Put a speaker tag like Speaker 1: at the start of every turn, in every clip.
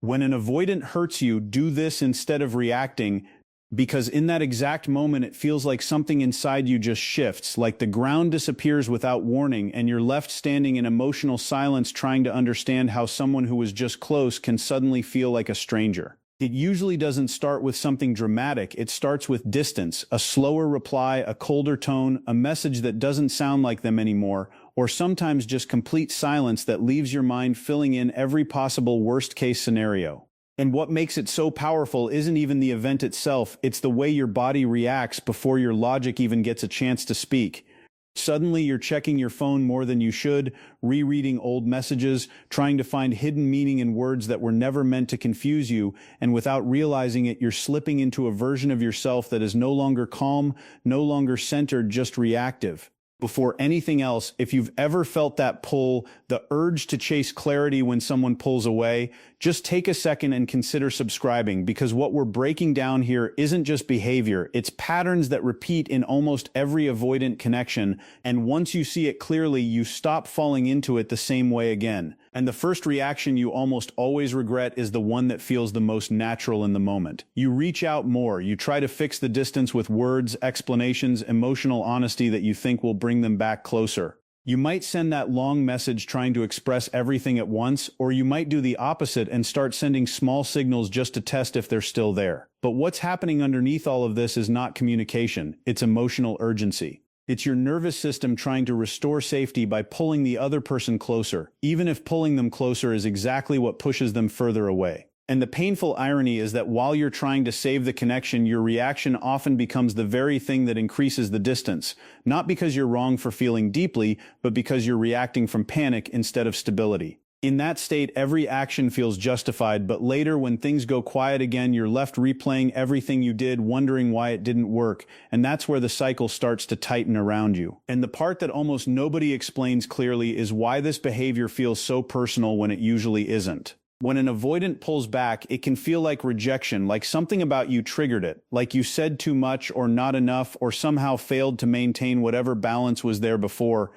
Speaker 1: When an avoidant hurts you, do this instead of reacting, because in that exact moment it feels like something inside you just shifts, like the ground disappears without warning and you're left standing in emotional silence trying to understand how someone who was just close can suddenly feel like a stranger. It usually doesn't start with something dramatic. It starts with distance, a slower reply, a colder tone, a message that doesn't sound like them anymore, or sometimes just complete silence that leaves your mind filling in every possible worst-case scenario. And what makes it so powerful isn't even the event itself, it's the way your body reacts before your logic even gets a chance to speak. Suddenly you're checking your phone more than you should, rereading old messages, trying to find hidden meaning in words that were never meant to confuse you, and without realizing it, you're slipping into a version of yourself that is no longer calm, no longer centered, just reactive. Before anything else, if you've ever felt that pull, the urge to chase clarity when someone pulls away, just take a second and consider subscribing, because what we're breaking down here isn't just behavior, it's patterns that repeat in almost every avoidant connection, and once you see it clearly, you stop falling into it the same way again. And the first reaction you almost always regret is the one that feels the most natural in the moment. You reach out more, you try to fix the distance with words, explanations, emotional honesty that you think will bring them back closer. You might send that long message trying to express everything at once, or you might do the opposite and start sending small signals just to test if they're still there. But what's happening underneath all of this is not communication, it's emotional urgency. It's your nervous system trying to restore safety by pulling the other person closer, even if pulling them closer is exactly what pushes them further away. And the painful irony is that while you're trying to save the connection, your reaction often becomes the very thing that increases the distance, not because you're wrong for feeling deeply, but because you're reacting from panic instead of stability. In that state, every action feels justified, but later when things go quiet again, you're left replaying everything you did, wondering why it didn't work, and that's where the cycle starts to tighten around you. And the part that almost nobody explains clearly is why this behavior feels so personal when it usually isn't. When an avoidant pulls back, it can feel like rejection, like something about you triggered it, like you said too much or not enough or somehow failed to maintain whatever balance was there before.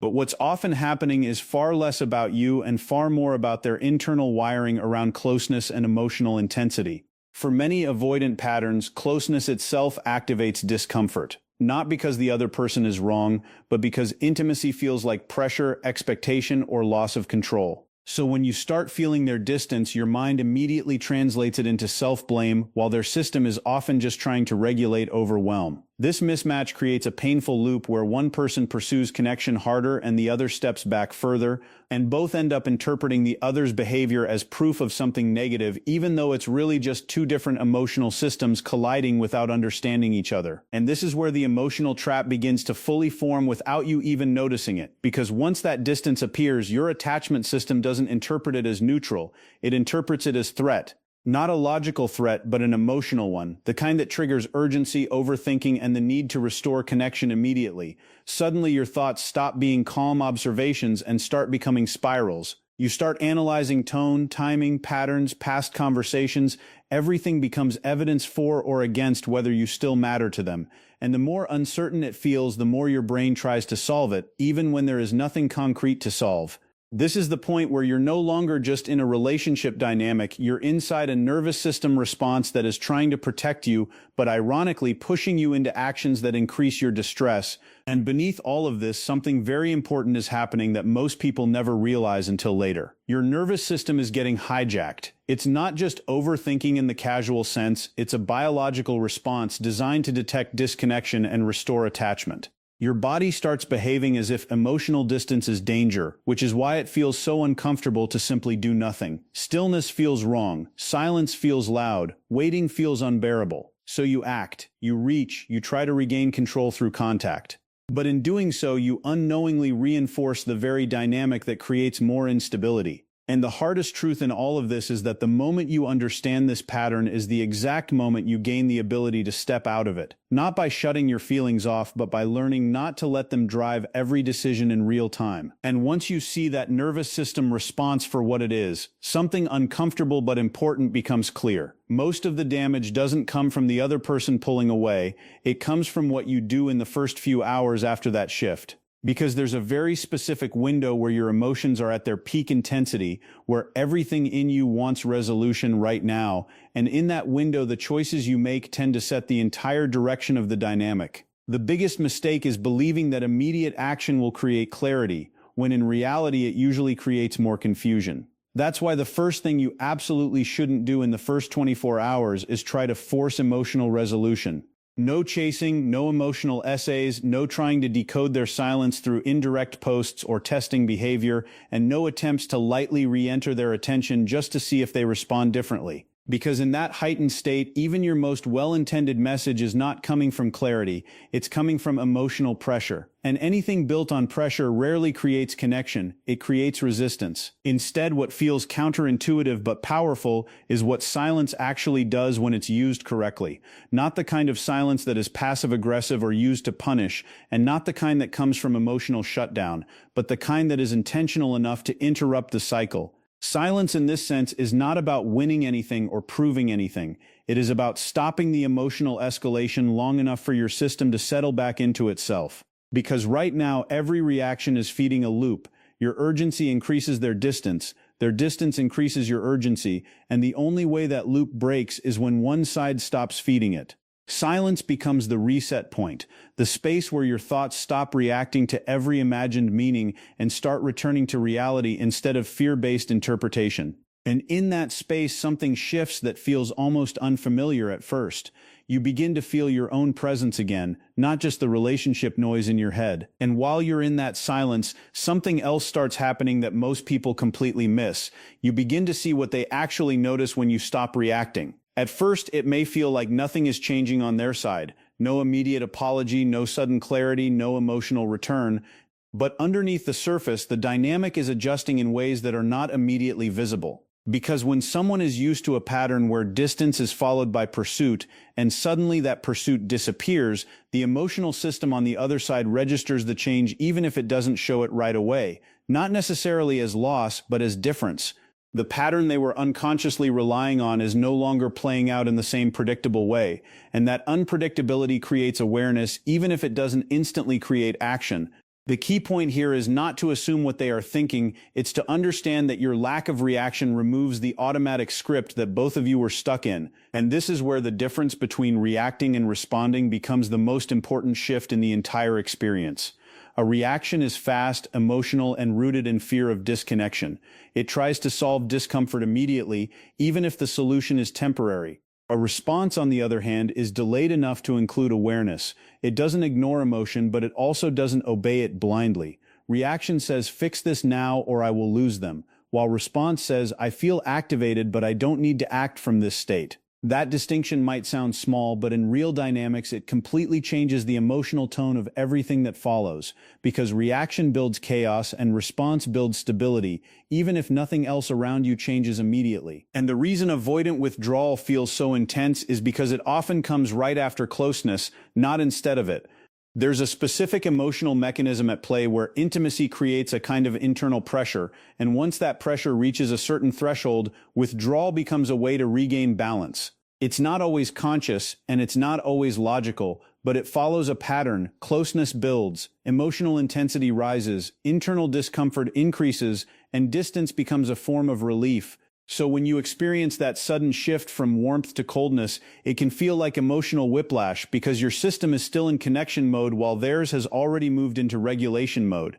Speaker 1: But what's often happening is far less about you and far more about their internal wiring around closeness and emotional intensity. For many avoidant patterns, closeness itself activates discomfort, not because the other person is wrong, but because intimacy feels like pressure, expectation, or loss of control. So when you start feeling their distance, your mind immediately translates it into self-blame, while their system is often just trying to regulate overwhelm. This mismatch creates a painful loop where one person pursues connection harder and the other steps back further, and both end up interpreting the other's behavior as proof of something negative, even though it's really just two different emotional systems colliding without understanding each other. And this is where the emotional trap begins to fully form without you even noticing it, because once that distance appears, your attachment system doesn't interpret it as neutral, it interprets it as threat. Not a logical threat, but an emotional one, the kind that triggers urgency, overthinking, and the need to restore connection immediately. Suddenly your thoughts stop being calm observations and start becoming spirals. You start analyzing tone, timing, patterns, past conversations. Everything becomes evidence for or against whether you still matter to them. And the more uncertain it feels, the more your brain tries to solve it, even when there is nothing concrete to solve. This is the point where you're no longer just in a relationship dynamic, you're inside a nervous system response that is trying to protect you, but ironically pushing you into actions that increase your distress. And beneath all of this, something very important is happening that most people never realize until later. Your nervous system is getting hijacked. It's not just overthinking in the casual sense, it's a biological response designed to detect disconnection and restore attachment. Your body starts behaving as if emotional distance is danger, which is why it feels so uncomfortable to simply do nothing. Stillness feels wrong, silence feels loud, waiting feels unbearable. So you act, you reach, you try to regain control through contact. But in doing so, you unknowingly reinforce the very dynamic that creates more instability. And the hardest truth in all of this is that the moment you understand this pattern is the exact moment you gain the ability to step out of it. Not by shutting your feelings off, but by learning not to let them drive every decision in real time. And once you see that nervous system response for what it is, something uncomfortable but important becomes clear. Most of the damage doesn't come from the other person pulling away, it comes from what you do in the first few hours after that shift. Because there's a very specific window where your emotions are at their peak intensity, where everything in you wants resolution right now, and in that window the choices you make tend to set the entire direction of the dynamic. The biggest mistake is believing that immediate action will create clarity, when in reality it usually creates more confusion. That's why the first thing you absolutely shouldn't do in the first 24 hours is try to force emotional resolution. No chasing, no emotional essays, no trying to decode their silence through indirect posts or testing behavior, and no attempts to lightly re-enter their attention just to see if they respond differently. Because in that heightened state, even your most well-intended message is not coming from clarity, it's coming from emotional pressure. And anything built on pressure rarely creates connection, it creates resistance. Instead, what feels counterintuitive but powerful is what silence actually does when it's used correctly. Not the kind of silence that is passive-aggressive or used to punish, and not the kind that comes from emotional shutdown, but the kind that is intentional enough to interrupt the cycle. Silence in this sense is not about winning anything or proving anything. It is about stopping the emotional escalation long enough for your system to settle back into itself. Because right now, every reaction is feeding a loop. Your urgency increases their distance increases your urgency, and the only way that loop breaks is when one side stops feeding it. Silence becomes the reset point, the space where your thoughts stop reacting to every imagined meaning and start returning to reality instead of fear-based interpretation. And in that space, something shifts that feels almost unfamiliar at first. You begin to feel your own presence again, not just the relationship noise in your head. And while you're in that silence, something else starts happening that most people completely miss. You begin to see what they actually notice when you stop reacting. At first, it may feel like nothing is changing on their side. No immediate apology, no sudden clarity, no emotional return. But underneath the surface, the dynamic is adjusting in ways that are not immediately visible. Because when someone is used to a pattern where distance is followed by pursuit, and suddenly that pursuit disappears, the emotional system on the other side registers the change even if it doesn't show it right away. Not necessarily as loss, but as difference. The pattern they were unconsciously relying on is no longer playing out in the same predictable way, and that unpredictability creates awareness even if it doesn't instantly create action. The key point here is not to assume what they are thinking, it's to understand that your lack of reaction removes the automatic script that both of you were stuck in, and this is where the difference between reacting and responding becomes the most important shift in the entire experience. A reaction is fast, emotional, and rooted in fear of disconnection. It tries to solve discomfort immediately, even if the solution is temporary. A response, on the other hand, is delayed enough to include awareness. It doesn't ignore emotion, but it also doesn't obey it blindly. Reaction says, "Fix this now or I will lose them," while response says, "I feel activated, but I don't need to act from this state." That distinction might sound small, but in real dynamics it completely changes the emotional tone of everything that follows, because reaction builds chaos and response builds stability, even if nothing else around you changes immediately. And the reason avoidant withdrawal feels so intense is because it often comes right after closeness, not instead of it. There's a specific emotional mechanism at play where intimacy creates a kind of internal pressure, and once that pressure reaches a certain threshold, withdrawal becomes a way to regain balance. It's not always conscious, and it's not always logical, but it follows a pattern. Closeness builds, emotional intensity rises, internal discomfort increases, and distance becomes a form of relief. So when you experience that sudden shift from warmth to coldness, it can feel like emotional whiplash because your system is still in connection mode while theirs has already moved into regulation mode.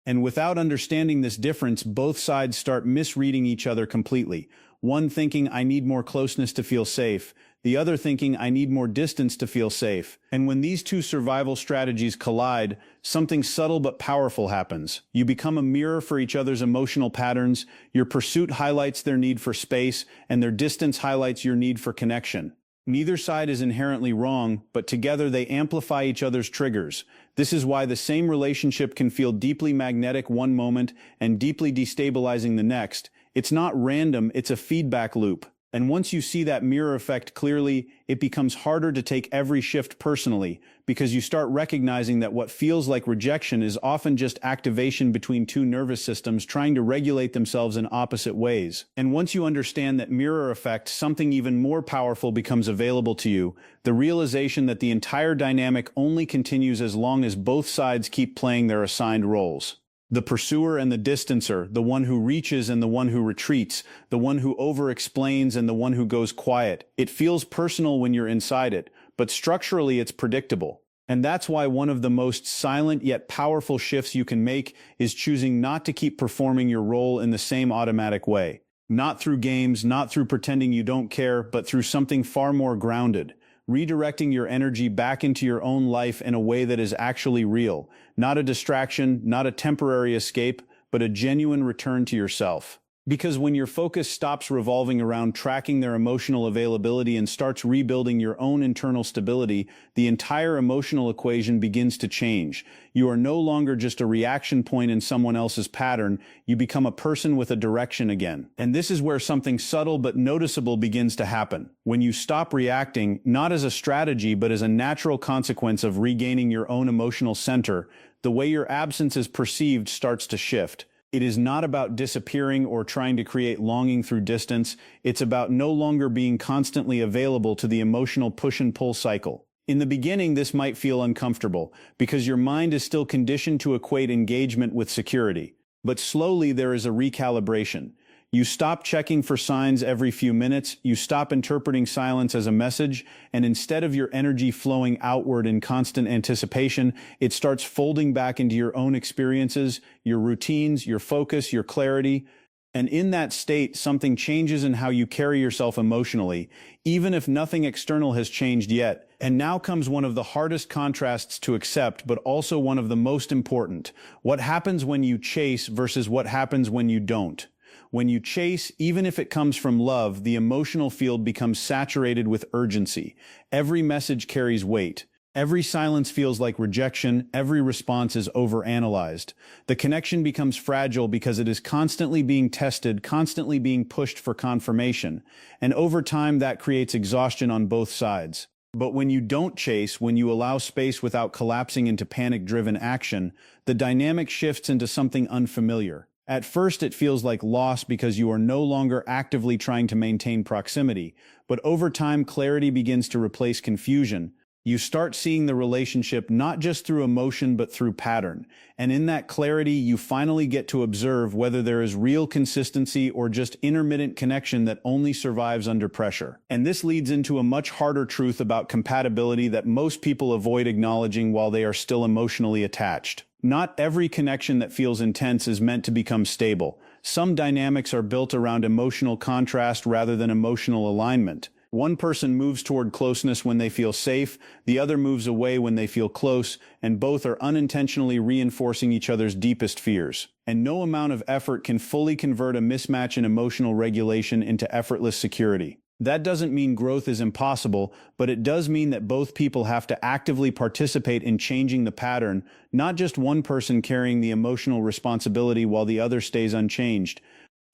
Speaker 1: And without understanding this difference, both sides start misreading each other completely. One thinking, "I need more closeness to feel safe," the other thinking, "I need more distance to feel safe." And when these two survival strategies collide, something subtle but powerful happens. You become a mirror for each other's emotional patterns, your pursuit highlights their need for space, and their distance highlights your need for connection. Neither side is inherently wrong, but together they amplify each other's triggers. This is why the same relationship can feel deeply magnetic one moment and deeply destabilizing the next. It's not random, it's a feedback loop. And once you see that mirror effect clearly, it becomes harder to take every shift personally, because you start recognizing that what feels like rejection is often just activation between two nervous systems trying to regulate themselves in opposite ways. And once you understand that mirror effect, something even more powerful becomes available to you, the realization that the entire dynamic only continues as long as both sides keep playing their assigned roles. The pursuer and the distancer, the one who reaches and the one who retreats, the one who over-explains and the one who goes quiet. It feels personal when you're inside it, but structurally it's predictable. And that's why one of the most silent yet powerful shifts you can make is choosing not to keep performing your role in the same automatic way. Not through games, not through pretending you don't care, but through something far more grounded. Redirecting your energy back into your own life in a way that is actually real. Not a distraction, not a temporary escape, but a genuine return to yourself. Because when your focus stops revolving around tracking their emotional availability and starts rebuilding your own internal stability, the entire emotional equation begins to change. You are no longer just a reaction point in someone else's pattern, you become a person with a direction again. And this is where something subtle but noticeable begins to happen. When you stop reacting, not as a strategy but as a natural consequence of regaining your own emotional center, the way your absence is perceived starts to shift. It is not about disappearing or trying to create longing through distance. It's about no longer being constantly available to the emotional push and pull cycle. In the beginning, this might feel uncomfortable because your mind is still conditioned to equate engagement with security. But slowly there is a recalibration. You stop checking for signs every few minutes, you stop interpreting silence as a message, and instead of your energy flowing outward in constant anticipation, it starts folding back into your own experiences, your routines, your focus, your clarity. And in that state, something changes in how you carry yourself emotionally, even if nothing external has changed yet. And now comes one of the hardest contrasts to accept, but also one of the most important. What happens when you chase versus what happens when you don't. When you chase, even if it comes from love, the emotional field becomes saturated with urgency. Every message carries weight. Every silence feels like rejection. Every response is overanalyzed. The connection becomes fragile because it is constantly being tested, constantly being pushed for confirmation. And over time, that creates exhaustion on both sides. But when you don't chase, when you allow space without collapsing into panic-driven action, the dynamic shifts into something unfamiliar. At first, it feels like loss because you are no longer actively trying to maintain proximity, but over time, clarity begins to replace confusion. You start seeing the relationship not just through emotion but through pattern, and in that clarity, you finally get to observe whether there is real consistency or just intermittent connection that only survives under pressure. And this leads into a much harder truth about compatibility that most people avoid acknowledging while they are still emotionally attached. Not every connection that feels intense is meant to become stable. Some dynamics are built around emotional contrast rather than emotional alignment. One person moves toward closeness when they feel safe, the other moves away when they feel close, and both are unintentionally reinforcing each other's deepest fears. And no amount of effort can fully convert a mismatch in emotional regulation into effortless security. That doesn't mean growth is impossible, but it does mean that both people have to actively participate in changing the pattern, not just one person carrying the emotional responsibility while the other stays unchanged.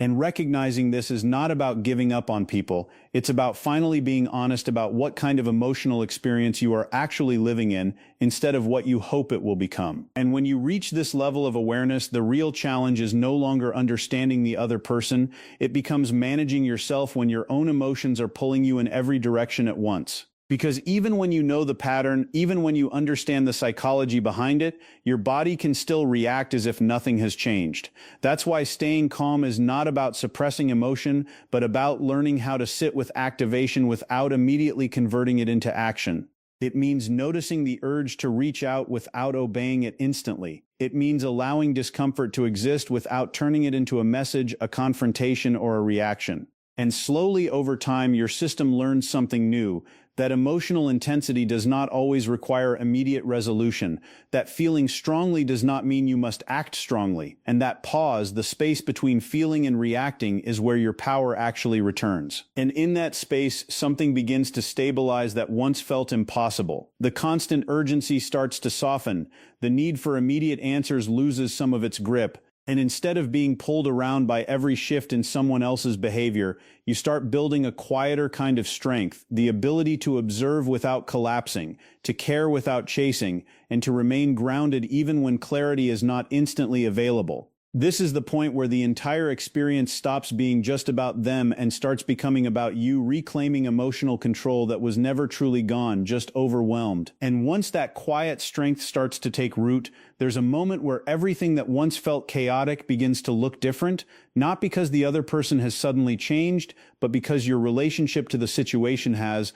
Speaker 1: And recognizing this is not about giving up on people, it's about finally being honest about what kind of emotional experience you are actually living in instead of what you hope it will become. And when you reach this level of awareness, the real challenge is no longer understanding the other person, it becomes managing yourself when your own emotions are pulling you in every direction at once. Because even when you know the pattern, even when you understand the psychology behind it, your body can still react as if nothing has changed. That's why staying calm is not about suppressing emotion, but about learning how to sit with activation without immediately converting it into action. It means noticing the urge to reach out without obeying it instantly. It means allowing discomfort to exist without turning it into a message, a confrontation, or a reaction. And slowly over time, your system learns something new. That emotional intensity does not always require immediate resolution. That feeling strongly does not mean you must act strongly. And that pause, the space between feeling and reacting, is where your power actually returns. And in that space, something begins to stabilize that once felt impossible. The constant urgency starts to soften. The need for immediate answers loses some of its grip. And instead of being pulled around by every shift in someone else's behavior, you start building a quieter kind of strength, the ability to observe without collapsing, to care without chasing, and to remain grounded even when clarity is not instantly available. This is the point where the entire experience stops being just about them and starts becoming about you reclaiming emotional control that was never truly gone, just overwhelmed. And once that quiet strength starts to take root, there's a moment where everything that once felt chaotic begins to look different, not because the other person has suddenly changed, but because your relationship to the situation has.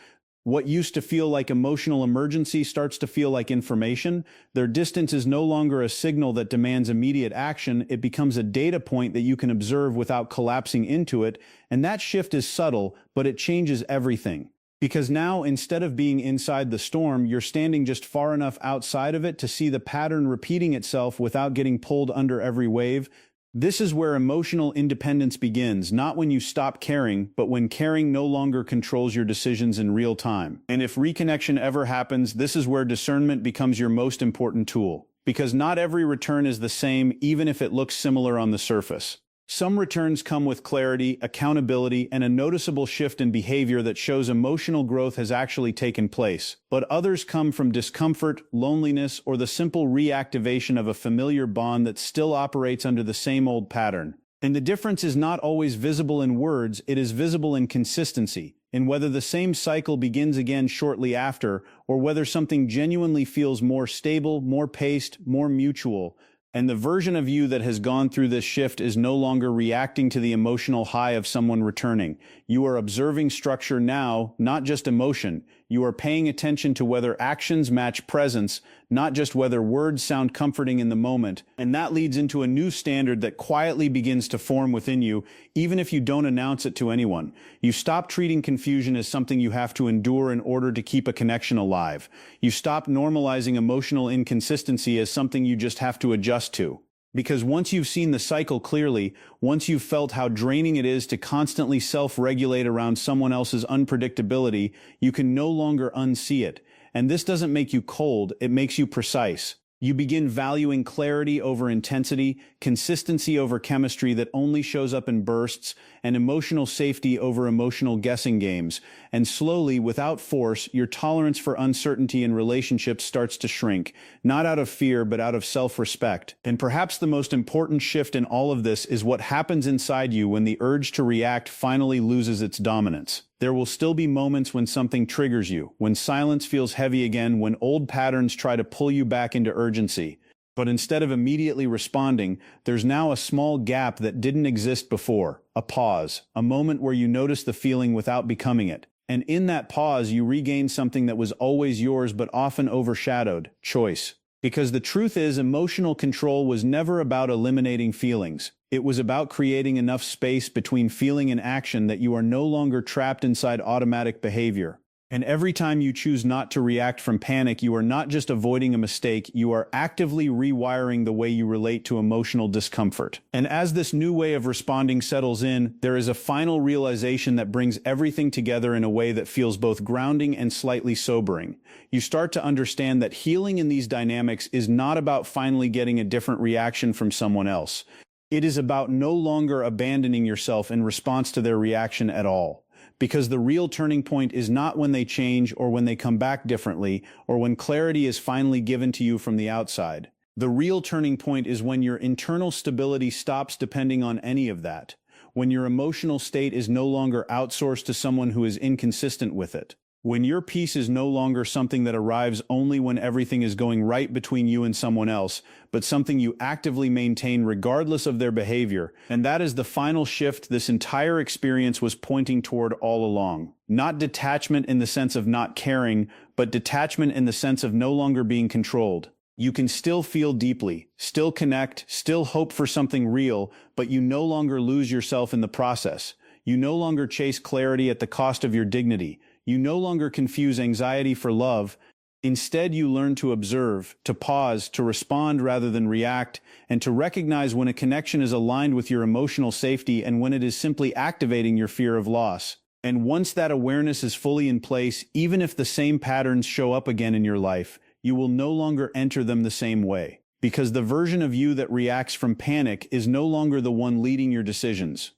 Speaker 1: What used to feel like emotional emergency starts to feel like information. Their distance is no longer a signal that demands immediate action. It becomes a data point that you can observe without collapsing into it. And that shift is subtle, but it changes everything. Because now, instead of being inside the storm, you're standing just far enough outside of it to see the pattern repeating itself without getting pulled under every wave. This is where emotional independence begins, not when you stop caring, but when caring no longer controls your decisions in real time. And if reconnection ever happens, this is where discernment becomes your most important tool. Because not every return is the same, even if it looks similar on the surface. Some returns come with clarity, accountability, and a noticeable shift in behavior that shows emotional growth has actually taken place. But others come from discomfort, loneliness, or the simple reactivation of a familiar bond that still operates under the same old pattern. And the difference is not always visible in words, it is visible in consistency, in whether the same cycle begins again shortly after, or whether something genuinely feels more stable, more paced, more mutual. And the version of you that has gone through this shift is no longer reacting to the emotional high of someone returning. You are observing structure now, not just emotion. You are paying attention to whether actions match presence, not just whether words sound comforting in the moment. And that leads into a new standard that quietly begins to form within you, even if you don't announce it to anyone. You stop treating confusion as something you have to endure in order to keep a connection alive. You stop normalizing emotional inconsistency as something you just have to adjust to. Because once you've seen the cycle clearly, once you've felt how draining it is to constantly self-regulate around someone else's unpredictability, you can no longer unsee it. And this doesn't make you cold, it makes you precise. You begin valuing clarity over intensity, consistency over chemistry that only shows up in bursts, and emotional safety over emotional guessing games. And slowly, without force, your tolerance for uncertainty in relationships starts to shrink, not out of fear, but out of self-respect. And perhaps the most important shift in all of this is what happens inside you when the urge to react finally loses its dominance. There will still be moments when something triggers you, when silence feels heavy again, when old patterns try to pull you back into urgency. But instead of immediately responding, there's now a small gap that didn't exist before, a pause, a moment where you notice the feeling without becoming it. And in that pause, you regain something that was always yours but often overshadowed: choice. Because the truth is, emotional control was never about eliminating feelings. It was about creating enough space between feeling and action that you are no longer trapped inside automatic behavior. And every time you choose not to react from panic, you are not just avoiding a mistake, you are actively rewiring the way you relate to emotional discomfort. And as this new way of responding settles in, there is a final realization that brings everything together in a way that feels both grounding and slightly sobering. You start to understand that healing in these dynamics is not about finally getting a different reaction from someone else. It is about no longer abandoning yourself in response to their reaction at all. Because the real turning point is not when they change or when they come back differently or when clarity is finally given to you from the outside. The real turning point is when your internal stability stops depending on any of that, when your emotional state is no longer outsourced to someone who is inconsistent with it. When your peace is no longer something that arrives only when everything is going right between you and someone else, but something you actively maintain regardless of their behavior. And that is the final shift this entire experience was pointing toward all along. Not detachment in the sense of not caring, but detachment in the sense of no longer being controlled. You can still feel deeply, still connect, still hope for something real, but you no longer lose yourself in the process. You no longer chase clarity at the cost of your dignity. You no longer confuse anxiety for love. Instead, you learn to observe, to pause, to respond rather than react, and to recognize when a connection is aligned with your emotional safety and when it is simply activating your fear of loss. And once that awareness is fully in place, even if the same patterns show up again in your life, you will no longer enter them the same way. because the version of you that reacts from panic is no longer the one leading your decisions.